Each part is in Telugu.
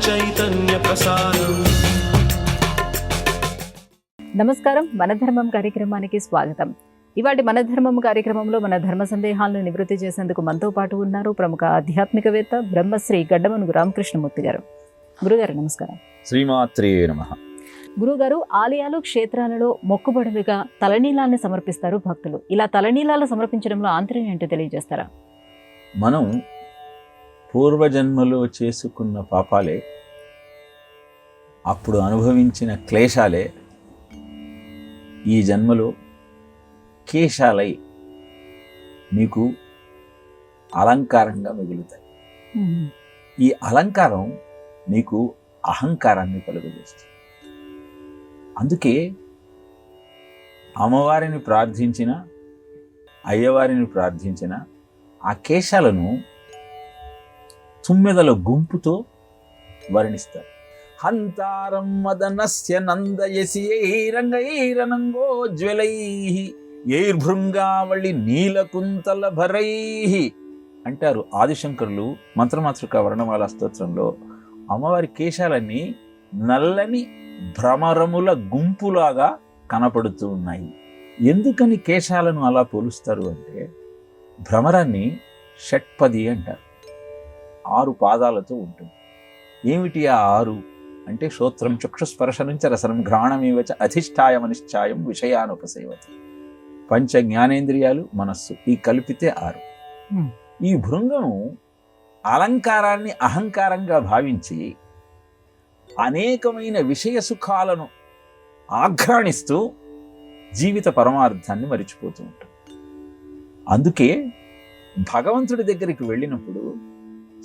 చైతన్య ప్రసారం. నమస్కారం, మన ధర్మం కార్యక్రమానికి స్వాగతం. ఇవాటి మన ధర్మం కార్యక్రమంలో మన ధర్మ సందేహాలను నివృత్తి చేసేందుకు మనతో పాటు ఉన్నారు ప్రముఖ ఆధ్యాత్మికవేత్త బ్రహ్మశ్రీ గడ్డమనుగు రామకృష్ణమూర్తి గారు. గురుగారు నమస్కారం. శ్రీమాత్రే నమః. గురుగారు, ఆలయాలు క్షేత్రాలలో మొక్కుబడులుగా తలనీలాన్ని సమర్పిస్తారు భక్తులు. ఇలా తలనీలాలు సమర్పించడంలో ఆంతర్యం ఏంటో తెలియజేస్తారా? మనం పూర్వజన్మలో చేసుకున్న పాపాలే, అప్పుడు అనుభవించిన క్లేశాలే ఈ జన్మలో కేశాలై నీకు అలంకారంగా మిగులుతాయి. ఈ అలంకారం నీకు అహంకారాన్ని కలుగజేస్తుంది. అందుకే అమ్మవారిని ప్రార్థించిన, అయ్యవారిని ప్రార్థించిన ఆ కేశాలను తుమ్మెదల గుంపుతో వర్ణిస్తారు. హంతారం మదనస్య నందయసిరైరంగైరనంగోజ్వలైః యైర్భృంగావళి నీలకుంతల భరైః అంటారు ఆదిశంకరులు మంత్రమాతృక వర్ణమాల స్తోత్రంలో. అమ్మవారి కేశాలన్నీ నల్లని భ్రమరముల గుంపులాగా కనపడుతూ ఉన్నాయి. ఎందుకని కేశాలను అలా పోలుస్తారు అంటే, భ్రమరాన్ని షట్పది అంటారు. 6 పాదాలతో ఉంటుంది. ఏమిటి ఆ 6 అంటే, శ్రోత్రం చక్షుస్పర్శనం చ రసనం ఘ్రాణమేవచ అధిష్టాయమనిశ్చాయం విషయానుపసేవతి. 5 జ్ఞానేంద్రియాలు, మనస్సు, ఈ కలిపితే 6. ఈ భృంగము అలంకారాన్ని అహంకారంగా భావించి అనేకమైన విషయ సుఖాలను ఆఘ్రాణిస్తూ జీవిత పరమార్థాన్ని మరిచిపోతూ ఉంటాం. అందుకే భగవంతుడి దగ్గరికి వెళ్ళినప్పుడు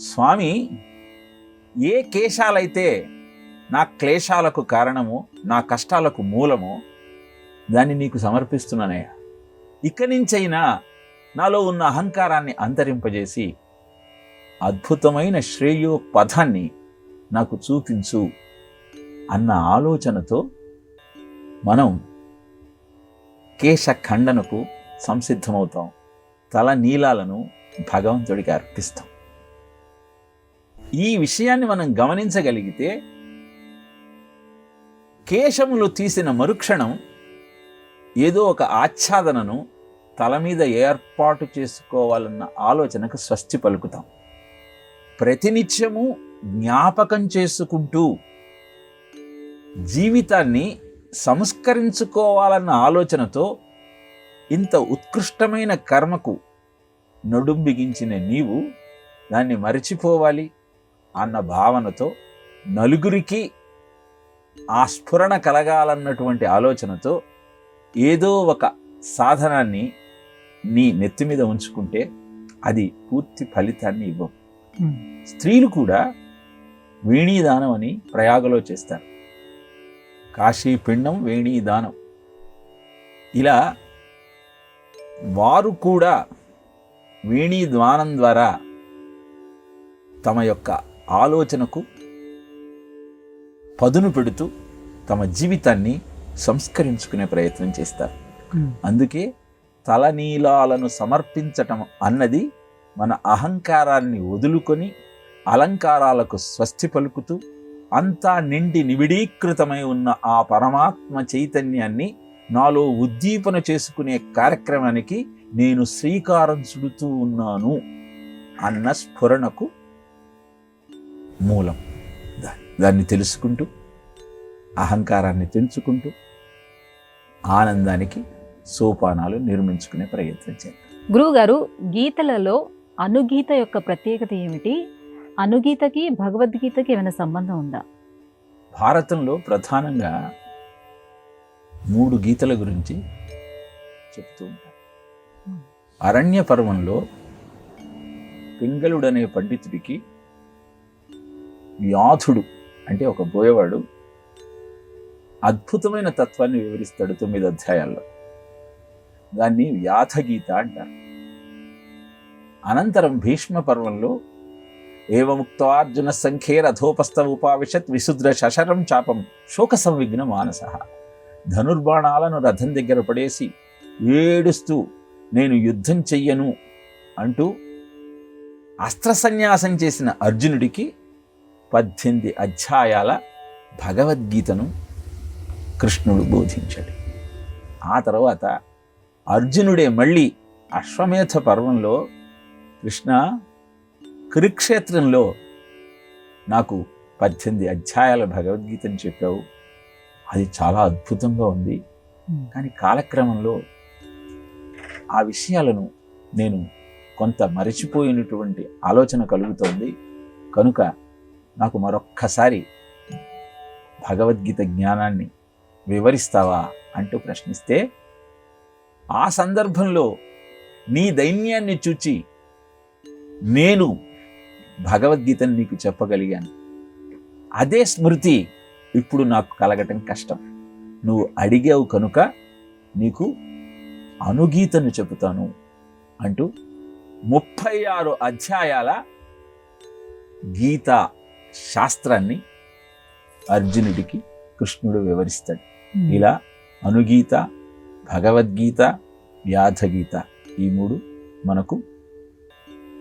స్వామి, ఏ కేశాలైతే నా క్లేశాలకు కారణమో, నా కష్టాలకు మూలమో, దాన్ని నీకు సమర్పిస్తున్నానయ్యా. ఇక్కడి నుంచైనా నాలో ఉన్న అహంకారాన్ని అంతరింపజేసి అద్భుతమైన శ్రేయో పథాన్ని నాకు చూపించు అన్న ఆలోచనతో మనం కేశ ఖండనకు సంసిద్ధమవుతాం. తల నీలాలను భగవంతుడికి అర్పిస్తాం. ఈ విషయాన్ని మనం గమనించగలిగితే, కేశములు తీసిన మరుక్షణం ఏదో ఒక ఆచ్ఛాదనను తల మీద ఏర్పాటు చేసుకోవాలన్న ఆలోచనకు స్వస్తి పలుకుతాం. ప్రతినిత్యము జ్ఞాపకం చేసుకుంటూ జీవితాన్ని సంస్కరించుకోవాలన్న ఆలోచనతో ఇంత ఉత్కృష్టమైన కర్మకు నడుం బిగించిన నీవు దాన్ని మరిచిపోవాలి అన్న భావనతో, నలుగురికి ఆ స్ఫురణ కలగాలన్నటువంటి ఆలోచనతో ఏదో ఒక సాధనాన్ని నీ నెత్తి మీద ఉంచుకుంటే అది పూర్తి ఫలితాన్ని ఇవ్వం. స్త్రీలు కూడా వేణీదానం అని ప్రయాగలో చేస్తారు. కాశీ పిండం వేణీదానం. ఇలా వారు కూడా వేణీదానం ద్వారా తమ యొక్క ఆలోచనకు పదును పెడుతూ తమ జీవితాన్ని సంస్కరించుకునే ప్రయత్నం చేస్తారు. అందుకే తలనీలాలను సమర్పించటం అన్నది మన అహంకారాన్ని వదులుకొని అలంకారాలకు స్వస్తి పలుకుతూ అంతా నిండి నివిడీకృతమై ఉన్న ఆ పరమాత్మ చైతన్యాన్ని నాలో ఉద్దీపన చేసుకునే కార్యక్రమానికి నేను శ్రీకారం చుడుతూ ఉన్నాను అన్న స్ఫురణకు మూలం. దాన్ని తెలుసుకుంటూ అహంకారాన్ని తెంచుకుంటూ ఆనందానికి సోపానాలు నిర్మించుకునే ప్రయత్నం చేయాలి. గురువుగారు, గీతలలో అనుగీత యొక్క ప్రత్యేకత ఏమిటి? అనుగీతకి భగవద్గీతకి ఏమైనా సంబంధం ఉందా? భారతంలో ప్రధానంగా 3 గీతల గురించి చెప్తూ ఉంటారు. అరణ్య పర్వంలో పింగళుడనే పండితుడికి వ్యాధుడు అంటే ఒక బోయవాడు అద్భుతమైన తత్వాన్ని వివరిస్తాడు 9 అధ్యాయాల్లో. దాన్ని వ్యాధగీత అంటారు. అనంతరం భీష్మ పర్వంలో ఏవముక్తార్జున సంఖ్యే రథోపస్థ ఉపావిశత్ విశుద్ర శశరం చాపం శోక సంవిఘ్న మానస. ధనుర్బాణాలను రథం దగ్గర పడేసి ఏడుస్తూ నేను యుద్ధం చెయ్యను అంటూ అస్త్ర సన్యాసం చేసిన అర్జునుడికి 18 అధ్యాయాల భగవద్గీతను కృష్ణుడు బోధించాడు. ఆ తర్వాత అర్జునుడే మళ్ళీ అశ్వమేధ పర్వంలో, కృష్ణ కురుక్షేత్రంలో నాకు 18 అధ్యాయాల భగవద్గీతను చెప్పావు, అది చాలా అద్భుతంగా ఉంది, కానీ కాలక్రమంలో ఆ విషయాలను నేను కొంత మరచిపోయినటువంటి ఆలోచన కలుగుతోంది, కనుక నాకు మరొక్కసారి భగవద్గీత జ్ఞానాన్ని వివరిస్తావా అంటూ ప్రశ్నిస్తే, ఆ సందర్భంలో నీ దైన్యాన్ని చూచి నేను భగవద్గీతను నీకు చెప్పగలిగాను. అదే స్మృతి ఇప్పుడు నాకు కలగటం కష్టం. నువ్వు అడిగావు కనుక నీకు అనుగీతను చెబుతాను అంటూ 36 అధ్యాయాల గీతా శాస్త్రాన్ని అర్జునుడికి కృష్ణుడు వివరిస్తాడు. ఇలా అనుగీత, భగవద్గీత, వ్యాధగీత, ఈ 3 మనకు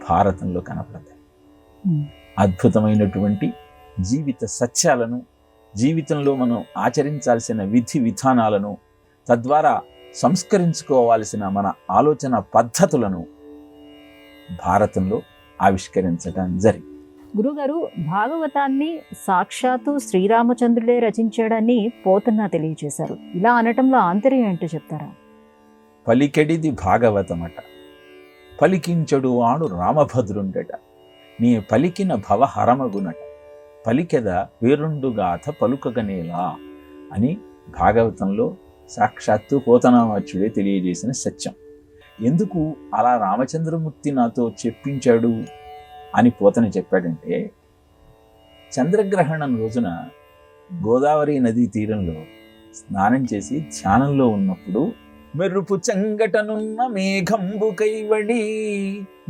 భారతంలో కనపడతాయి. అద్భుతమైనటువంటి జీవిత సత్యాలను, జీవితంలో మనం ఆచరించాల్సిన విధి విధానాలను, తద్వారా సంస్కరించుకోవాల్సిన మన ఆలోచన పద్ధతులను భారతంలో ఆవిష్కరించడం జరిగింది. గురుగారు, భాగవతాన్ని సాక్షాత్తు శ్రీరామచంద్రుడే రచించాడని పోతన్న తెలియజేశారు. ఇలా అనటంలో ఆంతర్యం ఏంటో చెప్తారా? పలికెడిది భాగవతమట, పలికించడు వాడు రామభద్రుండట, నీ పలికిన భవహరమగునట, పలికెద వేరుండుగాథ పలుకగనేలా అని భాగవతంలో సాక్షాత్తు పోతనామాచ్యుడే తెలియజేసిన సత్యం. ఎందుకు అలా రామచంద్రమూర్తి నాతో చెప్పించాడు అని పోతన చెప్పాడంటే, చంద్రగ్రహణం రోజున గోదావరి నదీ తీరంలో స్నానం చేసి ధ్యానంలో ఉన్నప్పుడు, మెరుపు చంగటనున్న మేఘంబు కైవడి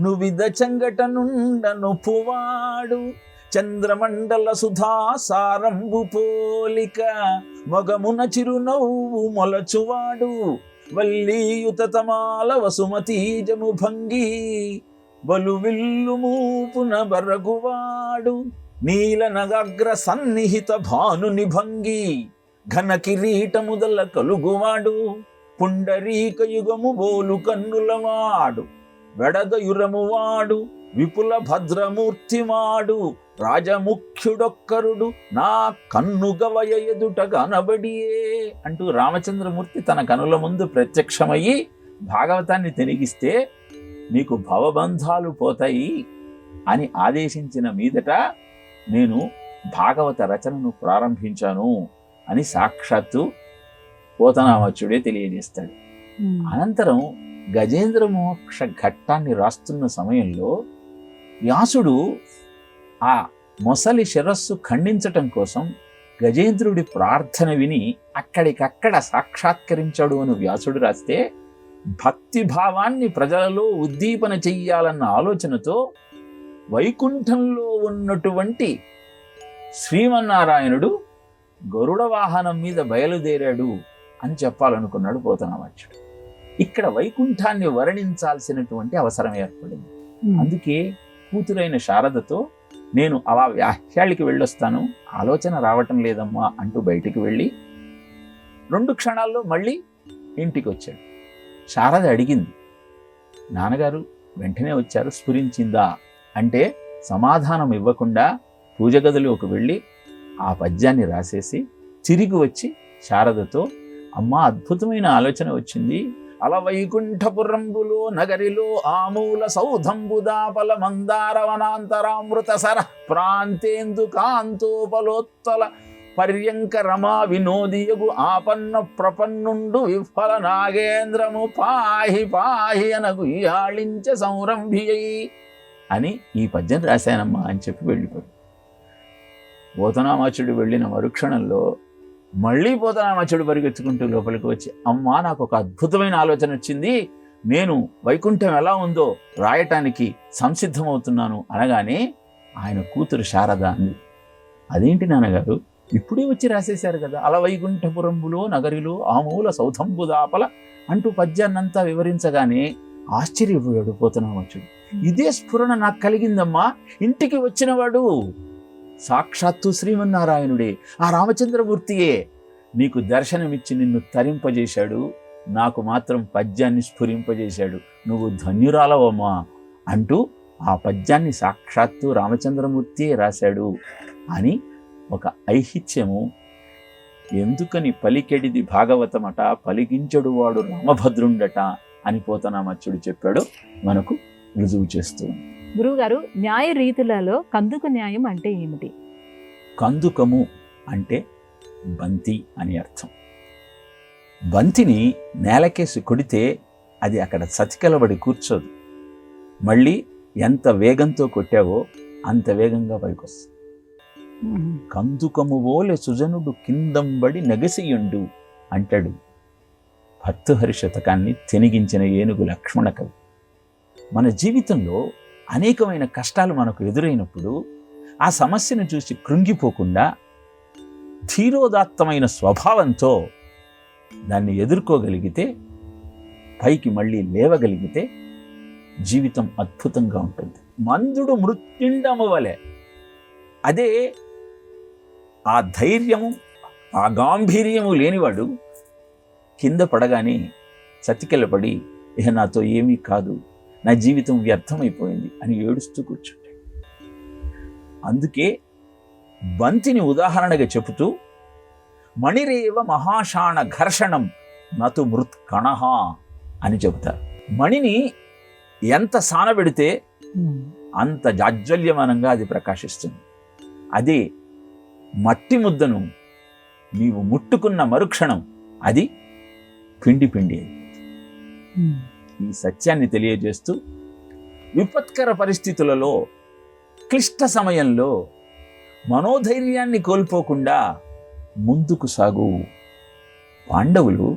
నువిద చంగటనుండ నొప్పువాడు, చంద్రమండల సుధా సారంబు పోలిక మొగమున చిరునవ్వు మొలచువాడు, వల్లీయుత తమాల వసుమతీజము భంగి బలు విల్లు మూపున బరగువాడు, నీల నగాగ్ర సన్నిహిత భానుని భంగి ఘన కిరీటముదల కలుగువాడు, పుండరీక యుగము బోలు కన్నులవాడు, వెడదయురమువాడు విపుల భద్రమూర్తివాడు, రాజముఖ్యుడొక్కరుడు నా కన్నుగవయ ఎదుట కనబడియే అంటూ రామచంద్రమూర్తి తన కనుల ముందు ప్రత్యక్షమయ్యి భాగవతాన్ని తిరిగిస్తే నీకు భవబంధాలు పోతాయి అని ఆదేశించిన మీదట నేను భాగవత రచనను ప్రారంభించాను అని సాక్షాత్తు పోతనామాచ్యుడే తెలియజేస్తాడు. అనంతరం గజేంద్ర మోక్ష ఘట్టాన్ని రాస్తున్న సమయంలో వ్యాసుడు ఆ మొసలి శిరస్సు ఖండించటం కోసం గజేంద్రుడి ప్రార్థన విని అక్కడికక్కడ సాక్షాత్కరించాడు అని వ్యాసుడు రాస్తే, భక్తి భావాన్ని ప్రజలలో ఉద్దీపన చెయ్యాలన్న ఆలోచనతో వైకుంఠంలో ఉన్నటువంటి శ్రీమన్నారాయణుడు గరుడ వాహనం మీద బయలుదేరాడు అని చెప్పాలనుకున్నాడు పోతనామాచ్యుడు. ఇక్కడ వైకుంఠాన్ని వర్ణించాల్సినటువంటి అవసరం ఏర్పడింది. అందుకే కూతురైన శారదతో నేను అలా వ్యాహ్యాళ్ళకి వెళ్ళొస్తాను, ఆలోచన రావటం లేదమ్మా అంటూ బయటికి వెళ్ళి 2 క్షణాల్లో మళ్ళీ ఇంటికి వచ్చాడు. శారద అడిగింది, నాన్నగారు వెంటనే వచ్చారు, స్ఫురించిందా అంటే సమాధానం ఇవ్వకుండా పూజ గదిలోకి వెళ్ళి ఆ పద్యాన్ని రాసేసి తిరిగి వచ్చి శారదతో, అమ్మా అద్భుతమైన ఆలోచన వచ్చింది, అల వైకుంఠపురంబులో నగరిలో ఆమూల సౌధంబుదాపల మందారవనాంతరామృత సర ప్రాంతేందు కాంతోపలోత్తల పర్యంక రమా వినోదియగు ఆపన్న ప్రపన్నుండు విఫల నాగేంద్రము పాహి పాహి అనగు ఇయాళించ సంరంభియై అని ఈ పద్యం రాశానమ్మా అని చెప్పి వెళ్ళిపోయాడు. పోతనామాచ్యుడు వెళ్ళిన మరుక్షణంలో మళ్ళీ పోతనామాచ్యుడు పరిగెత్తుకుంటూ లోపలికి వచ్చి, అమ్మా నాకు ఒక అద్భుతమైన ఆలోచన వచ్చింది, నేను వైకుంఠం ఎలా ఉందో రాయటానికి సంసిద్ధమవుతున్నాను అనగానే ఆయన కూతురు శారద అంది, అదేంటి నాన్నగారు ఇప్పుడే వచ్చి రాసేశారు కదా, అల వైకుంఠపురంబులో నగరిలో ఆమూల సౌధంబుదాపల అంటూ పద్యాన్నంతా వివరించగానే ఆశ్చర్యపోయాడు పోతనామాచ్యుడు. ఇదే స్ఫురణ నాకు కలిగిందమ్మా, ఇంటికి వచ్చినవాడు సాక్షాత్తు శ్రీమన్నారాయణుడే, ఆ రామచంద్రమూర్తియే నీకు దర్శనమిచ్చి నిన్ను తరింపజేశాడు, నాకు మాత్రం పద్యాన్ని స్ఫురింపజేశాడు, నువ్వు ధన్యురాలవమ్మా అంటూ ఆ పద్యాన్ని సాక్షాత్తు రామచంద్రమూర్తియే రాశాడు అని ఒక ఐహిత్యము. ఎందుకని పలికెడిది భాగవతమట, పలికించడు వాడు రామభద్రుండట అని పోతనామాచ్యుడు చెప్పాడు, మనకు రుజువు చేస్తూ. గురువుగారు, న్యాయ రీతులలో కందుక న్యాయం అంటే ఏమిటి? కందుకము అంటే బంతి అని అర్థం. బంతిని నేలకేసి కొడితే అది అక్కడ చతికిలబడి కూర్చోదు, మళ్ళీ ఎంత వేగంతో కొట్టావో అంత వేగంగా పైకొస్తుంది. కందుకము ఓలె సుజనుడు కిందంబడి నెగసియుండు అంటాడు భర్తృహరి శతకాన్ని తెనిగించిన ఏనుగు లక్ష్మణ కవి. మన జీవితంలో అనేకమైన కష్టాలు మనకు ఎదురైనప్పుడు ఆ సమస్యను చూసి కృంగిపోకుండా ధీరోదాత్తమైన స్వభావంతో దాన్ని ఎదుర్కోగలిగితే, పైకి మళ్ళీ లేవగలిగితే జీవితం అద్భుతంగా ఉంటుంది. మందుడు మృత్యుండము వలె, అదే ఆ ధైర్యము ఆ గాంభీర్యము లేనివాడు కింద పడగానే చతికిలపడి ఇహ నాతో ఏమీ కాదు, నా జీవితం వ్యర్థమైపోయింది అని ఏడుస్తూ కూర్చుంటాడు. అందుకే బంతిని ఉదాహరణగా చెబుతూ మణిరేవ మహాషాణ ఘర్షణం నతు మృత్ కణహ అని చెబుతారు. మణిని ఎంత సానబెడితే అంత జాజ్వల్యమానంగా అది ప్రకాశిస్తుంది. అదే మట్టి ముద్దను నీవు ముట్టుకున్న మరుక్షణం అది పిండి పిండి అయిపోతుంది. ఈ సత్యాన్ని తెలియజేస్తూ విపత్కర పరిస్థితులలో, క్లిష్ట సమయంలో మనోధైర్యాన్ని కోల్పోకుండా ముందుకు సాగు. పాండవులు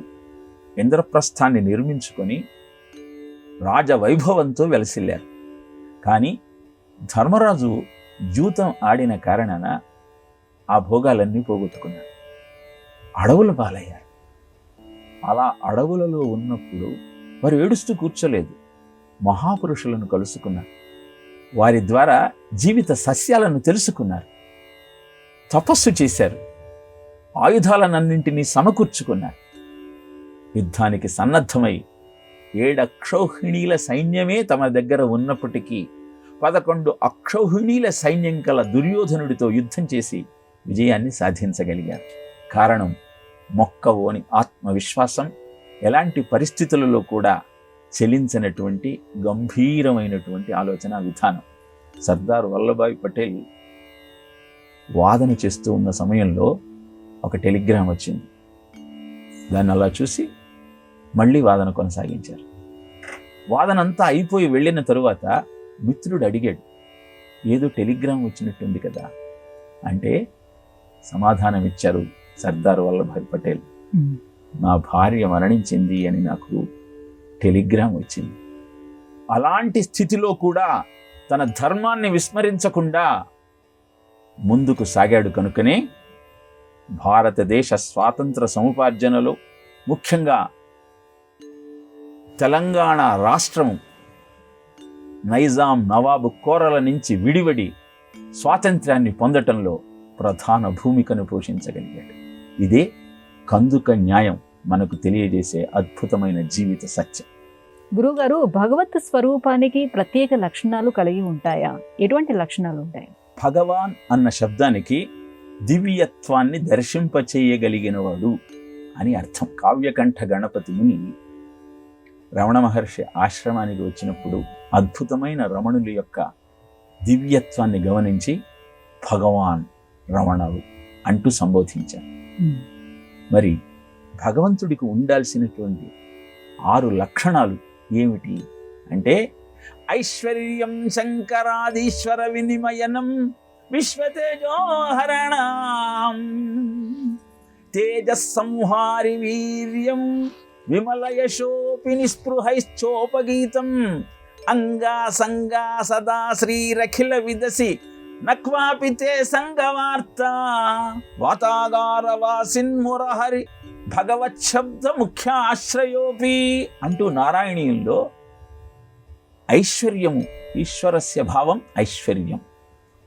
ఇంద్రప్రస్థాన్ని నిర్మించుకొని రాజవైభవంతో వెలసిల్లారు. కానీ ధర్మరాజు జూతం ఆడిన కారణాన ఆ భోగాలన్నీ పోగొట్టుకున్నారు, అడవుల పాలయ్యారు. అలా అడవులలో ఉన్నప్పుడు వారు ఏడుస్తూ కూర్చోలేదు, మహాపురుషులను కలుసుకున్నారు, వారి ద్వారా జీవిత సస్యాలను తెలుసుకున్నారు, తపస్సు చేశారు, ఆయుధాలనన్నింటినీ సమకూర్చుకున్నారు, యుద్ధానికి సన్నద్ధమై 7 అక్షౌహిణీల సైన్యమే తమ దగ్గర ఉన్నప్పటికీ 11 అక్షౌహిణీల సైన్యం కల దుర్యోధనుడితో యుద్ధం చేసి విజయాన్ని సాధించగలిగారు. కారణం మొక్కవోని ఆత్మవిశ్వాసం, ఎలాంటి పరిస్థితులలో కూడా చెలించినటువంటి గంభీరమైనటువంటి ఆలోచన విధానం. సర్దార్ వల్లభాయ్ పటేల్ వాదన చేస్తూ ఉన్న సమయంలో ఒక టెలిగ్రామ్ వచ్చింది. దాన్ని అలా చూసి మళ్ళీ వాదన కొనసాగించారు. వాదన అంతా అయిపోయి వెళ్ళిన తరువాత మిత్రుడు అడిగాడు, ఏదో టెలిగ్రామ్ వచ్చినట్టుంది కదా అంటే సమాధానం ఇచ్చారు సర్దార్ వల్లభాయ్ పటేల్, నా భార్య మరణించింది అని నాకు టెలిగ్రామ్ వచ్చింది. అలాంటి స్థితిలో కూడా తన ధర్మాన్ని విస్మరించకుండా ముందుకు సాగాడు. కనుకనే భారతదేశ స్వాతంత్ర సముపార్జనలో, ముఖ్యంగా తెలంగాణ రాష్ట్రం నైజాం నవాబు కోరల నుంచి విడివడి స్వాతంత్ర్యాన్ని పొందటంలో ప్రధాన భూమికను పోషించగలిగాడు. ఇదే కందుక న్యాయం మనకు తెలియజేసే అద్భుతమైన జీవిత సత్యం. గురువుగారు, భగవత్ స్వరూపానికి ప్రత్యేక లక్షణాలు కలిగి ఉంటాయా? ఎటువంటి లక్షణాలు ఉంటాయి? భగవాన్ అన్న శబ్దానికి దివ్యత్వాన్ని దర్శింపచేయగలిగినవాడు అని అర్థం. కావ్యకంఠ గణపతి ముని రమణ మహర్షి ఆశ్రమానికి వచ్చినప్పుడు అద్భుతమైన రమణుల యొక్క దివ్యత్వాన్ని గమనించి భగవాన్ రమణుడు అంటూ సంబోధించారు. మరి భగవంతుడికి ఉండాల్సినటువంటి 6 లక్షణాలు ఏమిటి అంటే, ఐశ్వర్యం శంకరాదీశ్వర వినిమయనం విశ్వతేజోహరణం తేజస్సంహారి వీర్యం విమలయశోపి నిస్పృహైశ్చోపగీతం అంగా సంగా సదా శ్రీరఖిల విదసి నక్వాపితే సంగవార్త వాతాగారవాసిన్మురహరి భగవచ్చబ్ద ముఖ్య ఆశ్రయోపి అంటూ నారాయణీయంలో ఐశ్వర్యము, ఈశ్వరస్య భావం ఐశ్వర్యం,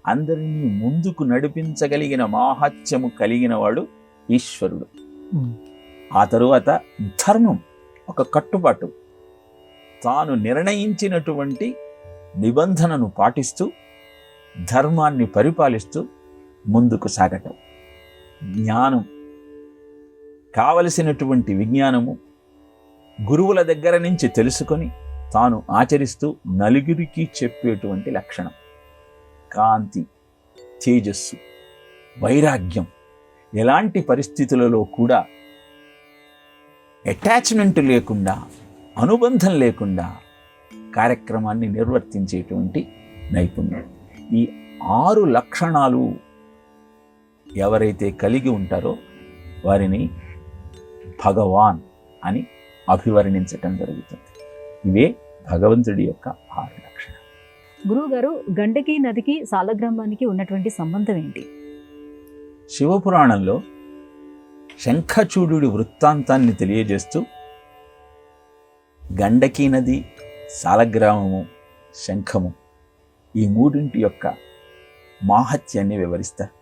అందరినీ ముందుకు నడిపించగలిగిన మాహాత్మ్యము కలిగిన వాడు ఈశ్వరుడు. ఆ తరువాత ధర్మం, ఒక కట్టుబాటు, తాను నిర్ణయించినటువంటి నిబంధనను పాటిస్తూ ధర్మాన్ని పరిపాలిస్తూ ముందుకు సాగటం. జ్ఞానం, కావలసినటువంటి విజ్ఞానము గురువుల దగ్గర నుంచి తెలుసుకొని తాను ఆచరిస్తూ నలుగురికి చెప్పేటువంటి లక్షణం. కాంతి, తేజస్సు, వైరాగ్యం, ఎలాంటి పరిస్థితులలో కూడా అటాచ్మెంట్ లేకుండా, అనుబంధం లేకుండా కార్యక్రమాన్ని నిర్వర్తించేటువంటి నైపుణ్యం. ఈ 6 లక్షణాలు ఎవరైతే కలిగి ఉంటారో వారిని భగవాన్ అని అభివర్ణించటం జరుగుతుంది. ఇవే భగవంతుడి యొక్క 6 లక్షణాలు. గురువు గారు, గండకీ నదికి సాలగ్రామానికి ఉన్నటువంటి సంబంధం ఏంటి? శివపురాణంలో శంఖచూడుడి వృత్తాంతాన్ని తెలియజేస్తూ గండకీ నది, సాలగ్రామము, శంఖము ఈ మూడింటి యొక్క మాహత్యాన్ని వివరిస్తారు.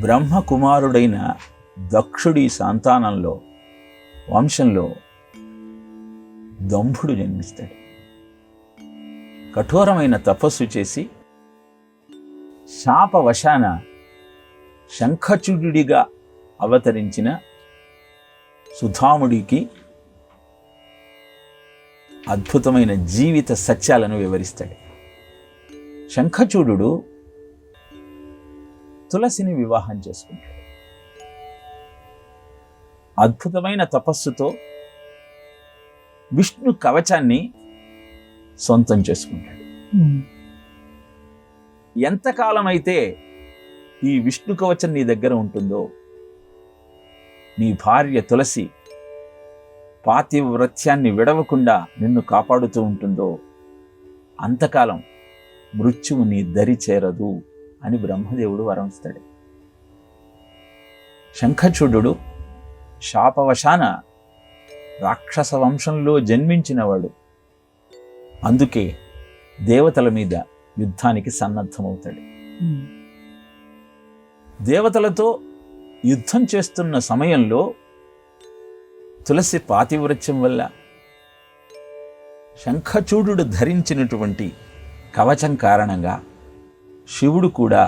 బ్రహ్మకుమారుడైన దక్షుడి సంతానంలో, వంశంలో దంభుడు జన్మిస్తాడు. కఠోరమైన తపస్సు చేసి శాపవశాన శంఖచూడుడిగా అవతరించిన సుధాముడికి అద్భుతమైన జీవిత సత్యాలను వివరిస్తాడు. శంఖచూడు తులసిని వివాహం చేసుకుంటాడు. అద్భుతమైన తపస్సుతో విష్ణు కవచాన్ని సొంతం చేసుకుంటాడు. ఎంతకాలమైతే ఈ విష్ణు కవచం నీ దగ్గర ఉంటుందో, నీ భార్య తులసి పాతివ్రత్యాన్ని విడవకుండా నిన్ను కాపాడుతూ ఉంటుందో అంతకాలం మృత్యువు నీ దరి చేరదు అని బ్రహ్మదేవుడు వరంస్తాడు. శంఖచూడు శాపవశాన రాక్షస వంశంలో జన్మించినవాడు. అందుకే దేవతల మీద యుద్ధానికి సన్నద్ధమవుతాడు. దేవతలతో యుద్ధం చేస్తున్న సమయంలో తులసి పాతివ్రత్యం వల్ల శంఖచూడు ధరించినటువంటి కవచం కారణంగా శివుడు కూడా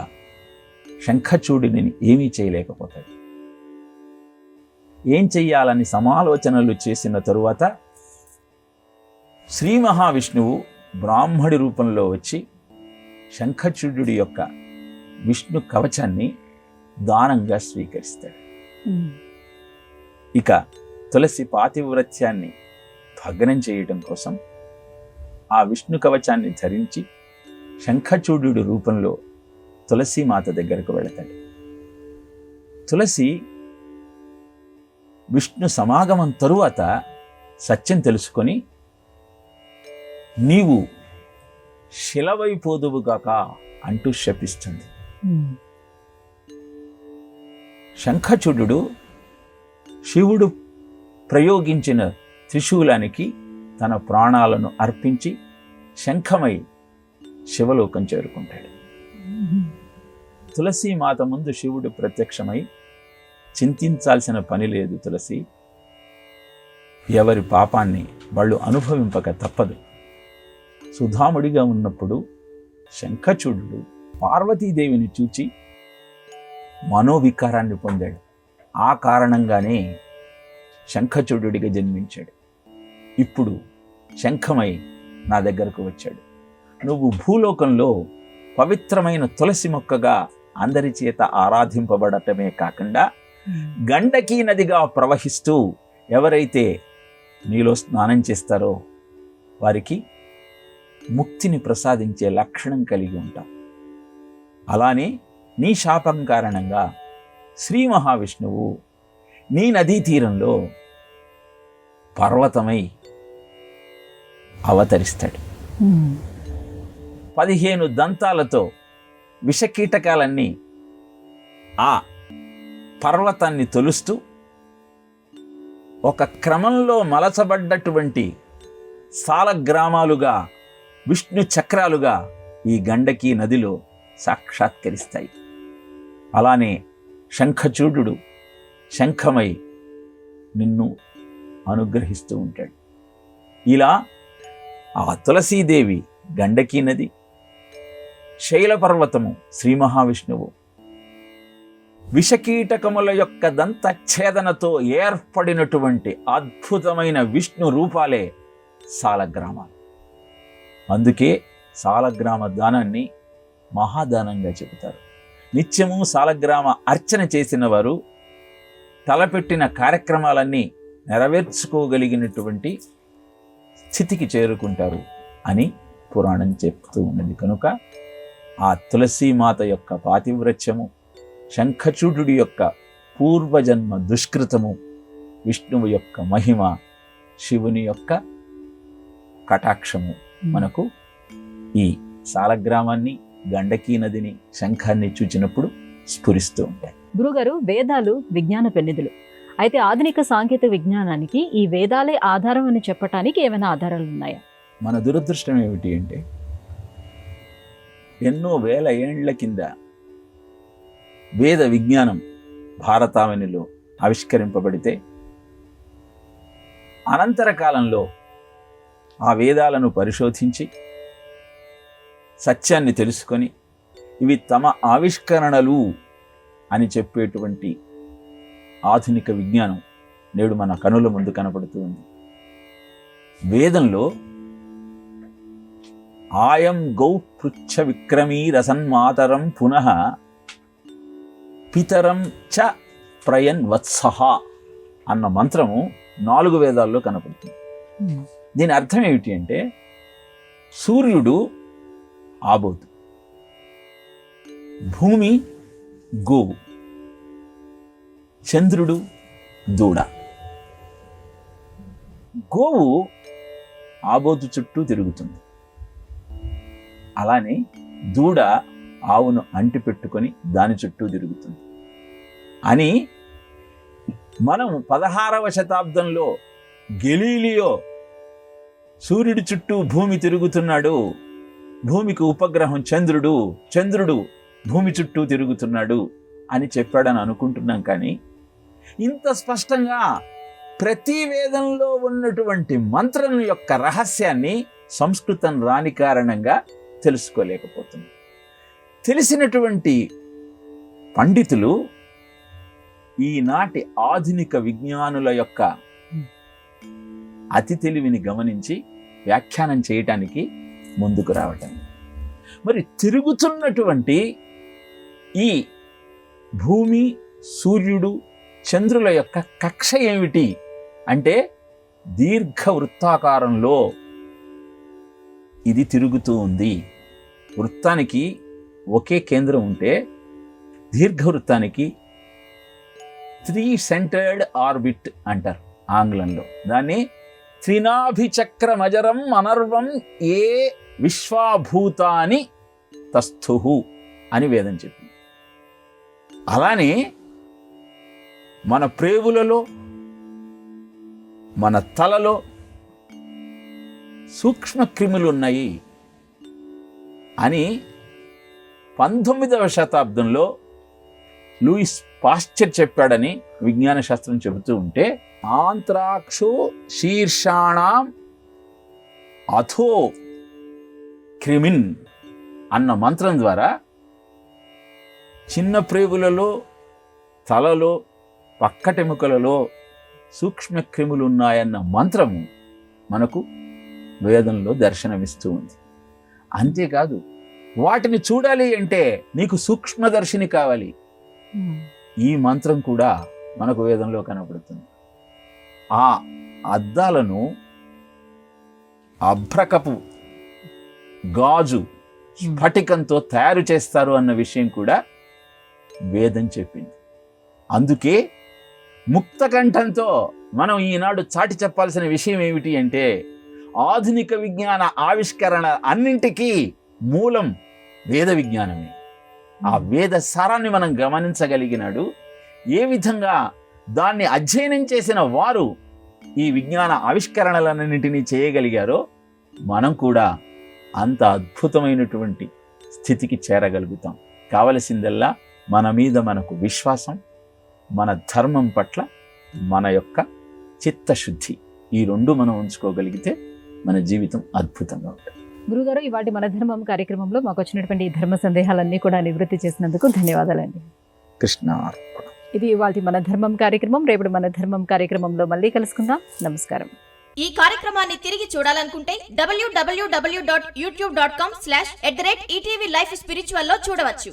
శంఖచూడిని ఏమీ చేయలేకపోతాడు. ఏం చెయ్యాలని సమాలోచనలు చేసిన తరువాత శ్రీ మహావిష్ణువు బ్రాహ్మడి రూపంలో వచ్చి శంఖచూడు యొక్క విష్ణు కవచాన్ని దానంగా స్వీకరిస్తాడు. ఇక తులసి పాతివ్రత్యాన్ని భగ్నం చేయటం కోసం ఆ విష్ణు కవచాన్ని ధరించి శంఖచూడు రూపంలో తులసీమాత దగ్గరకు వెళతాడు. తులసి విష్ణు సమాగమం తరువాత సత్యం తెలుసుకొని, నీవు శిలవైపోదువుగాక అంటూ శపిస్తుంది. శంఖచూడు శివుడు ప్రయోగించిన త్రిశూలానికి తన ప్రాణాలను అర్పించి శంఖమై శివలోకం చేరుకుంటాడు. తులసీమాత ముందు శివుడు ప్రత్యక్షమై, చింతించాల్సిన పని లేదు తులసి, ఎవరి పాపాన్ని వాళ్ళు అనుభవింపక తప్పదు. సుధాముడిగా ఉన్నప్పుడు శంఖచూడు పార్వతీదేవిని చూచి మనోవికారాన్ని పొందాడు. ఆ కారణంగానే శంఖచూడుడిగా జన్మించాడు. ఇప్పుడు శంఖమై నా దగ్గరకు వచ్చాడు. నువ్వు భూలోకంలో పవిత్రమైన తులసి మొక్కగా అందరి చేత ఆరాధింపబడటమే కాకుండా గండకీ నదిగా ప్రవహిస్తూ ఎవరైతే నీలో స్నానం చేస్తారో వారికి ముక్తిని ప్రసాదించే లక్షణం కలిగి ఉంటాం. అలానే నీ శాపం కారణంగా శ్రీ మహావిష్ణువు నీ నదీ తీరంలో పర్వతమై అవతరిస్తాడు. 15 దంతాలతో విషకీటకాలన్నీ ఆ పర్వతాన్ని తొలుస్తూ ఒక క్రమంలో మలచబడ్డటువంటి సాలగ్రామాలుగా, విష్ణు చక్రాలుగా ఈ గండకీ నదిలో సాక్షాత్కరిస్తాయి. అలానే శంఖచూడుడు శంఖమై నిన్ను అనుగ్రహిస్తూ ఉంటాడు. ఇలా ఆ తులసీదేవి గండకీ నది, శైలపర్వతము శ్రీ మహావిష్ణువు, విషకీటకముల యొక్క దంతఛేదనతో ఏర్పడినటువంటి అద్భుతమైన విష్ణు రూపాలే సాలగ్రామాలు. అందుకే సాలగ్రామ దానాన్ని మహాదానంగా చెబుతారు. నిత్యము సాలగ్రామ అర్చన చేసిన వారు తలపెట్టిన కార్యక్రమాలన్నీ నెరవేర్చుకోగలిగినటువంటి స్థితికి చేరుకుంటారు అని పురాణం చెప్తూ ఉన్నది. కనుక ఆ తులసీమాత యొక్క పాతివ్రత్యము, శంఖచూడుడి యొక్క పూర్వజన్మ దుష్కృతము, విష్ణువు యొక్క మహిమ, శివుని యొక్క కటాక్షము మనకు ఈ సాలగ్రామాన్ని, గండకీ నదిని, శంఖాన్ని చూచినప్పుడు స్ఫురిస్తూ ఉంటాయి. గురుగారు, వేదాలు విజ్ఞాన పెన్నిధులు. అయితే ఆధునిక సాంకేతిక విజ్ఞానానికి ఈ వేదాలే ఆధారం అని చెప్పటానికి ఏమైనా ఆధారాలు ఉన్నాయా? మన దురదృష్టం ఏమిటి అంటే, ఎన్నో వేల ఏండ్ల కింద వేద విజ్ఞానం భారతావనిలో ఆవిష్కరింపబడితే అనంతర కాలంలో ఆ వేదాలను పరిశోధించి సత్యాన్ని తెలుసుకొని ఇవి తమ ఆవిష్కరణలు అని చెప్పేటువంటి ఆధునిక విజ్ఞానం నేడు మన కనుల ముందు కనపడుతూ ఉంది. వేదంలో ఆయం గౌ పృచ్ఛ విక్రమీ రసన్మాతరం పునః పితరం చ ప్రయన్ వత్సహ అన్న మంత్రము 4 వేదాల్లో కనపడుతుంది. దీని అర్థం ఏమిటి అంటే, సూర్యుడు ఆబోతు, భూమి గోవు, చంద్రుడు దూడ. గోవు ఆబోతు చుట్టూ తిరుగుతుంది, అలానే దూడ ఆవును అంటి పెట్టుకొని దాని చుట్టూ తిరుగుతుంది అని మనం 16వ శతాబ్దంలో గెలీలియో సూర్యుడి చుట్టూ భూమి తిరుగుతున్నాడు, భూమికి ఉపగ్రహం చంద్రుడు, చంద్రుడు భూమి చుట్టూ తిరుగుతున్నాడు అని చెప్పాడని అనుకుంటున్నాం. కానీ ఇంత స్పష్టంగా ప్రతి వేదంలో ఉన్నటువంటి మంత్రం యొక్క రహస్యాన్ని సంస్కృతం రాని కారణంగా తెలుసుకోలేకపోతున్నాం. తెలిసినటువంటి పండితులు ఈనాటి ఆధునిక విజ్ఞానుల యొక్క అతి తెలివిని గమనించి వ్యాఖ్యానం చేయటానికి ముందుకు రావటం. మరి తిరుగుతున్నటువంటి ఈ భూమి, సూర్యుడు, చంద్రుల యొక్క కక్ష ఏమిటి అంటే, దీర్ఘ వృత్తాకారంలో ఇది తిరుగుతూ ఉంది. వృత్తానికి ఒకే కేంద్రం ఉంటే దీర్ఘవృత్తానికి 3 సెంటర్డ్ ఆర్బిట్ అంటారు ఆంగ్లంలో. దాన్ని త్రినాభిచక్రమజరం అనర్వం ఏ విశ్వాభూతాని తస్థు అని వేదం చెప్పింది. అలానే మన ప్రేవులలో, మన తలలో సూక్ష్మ క్రిములు ఉన్నాయి అని 19వ శతాబ్దంలో లూయిస్ పాస్చర్ చెప్పాడని విజ్ఞాన శాస్త్రం చెబుతూ ఉంటే, ఆంత్రాక్షో శీర్షాణం అథో క్రిమిన్ అన్న మంత్రం ద్వారా చిన్న ప్రేగులలో, తలలో, పక్కటెముకలలో సూక్ష్మ క్రిములు ఉన్నాయన్న మంత్రము మనకు వేదంలో దర్శనమిస్తూ ఉంది. అంతేకాదు, వాటిని చూడాలి అంటే నీకు సూక్ష్మదర్శిని కావాలి. ఈ మంత్రం కూడా మనకు వేదంలో కనబడుతుంది. ఆ అద్దాలను అభ్రకపు గాజు స్ఫటికంతో తయారు చేస్తారు అన్న విషయం కూడా వేదం చెప్పింది. అందుకే ముక్తకంఠంతో మనం ఈనాడు చాటి చెప్పాల్సిన విషయం ఏమిటి అంటే, ఆధునిక విజ్ఞాన ఆవిష్కరణ అన్నింటికీ మూలం వేద విజ్ఞానమే. ఆ వేద సారాన్ని మనం గమనించగలిగినాడు. ఏ విధంగా దాన్ని అధ్యయనం చేసిన వారు ఈ విజ్ఞాన ఆవిష్కరణలన్నింటినీ చేయగలిగారో మనం కూడా అంత అద్భుతమైనటువంటి స్థితికి చేరగలుగుతాం. కావలసిందల్లా మన మీద మనకు విశ్వాసం, మన ధర్మం పట్ల మన యొక్క చిత్తశుద్ధి, ఈ రెండు మనం ఉంచుకోగలిగితే మన జీవితం అద్భుతంగా ఉంటుంది. గురుగారు, ఇవాటి మన ధర్మం కార్యక్రమంలో మాకు వచ్చినటువంటి ఈ ధర్మ సందేహాలన్నీ కూడా నివృత్తి చేసినందుకు ధన్యవాదాలండి. కృష్ణార్పణ. ఇది ఇవాటి మన ధర్మం కార్యక్రమం. రేపటి మన ధర్మం కార్యక్రమంలో మళ్ళీ కలుసుకుందాం. నమస్కారం. ఈ కార్యక్రమాన్ని తిరిగి చూడాలనుకుంటే www.youtube.com/@ETV Life Spiritual లో చూడవచ్చు.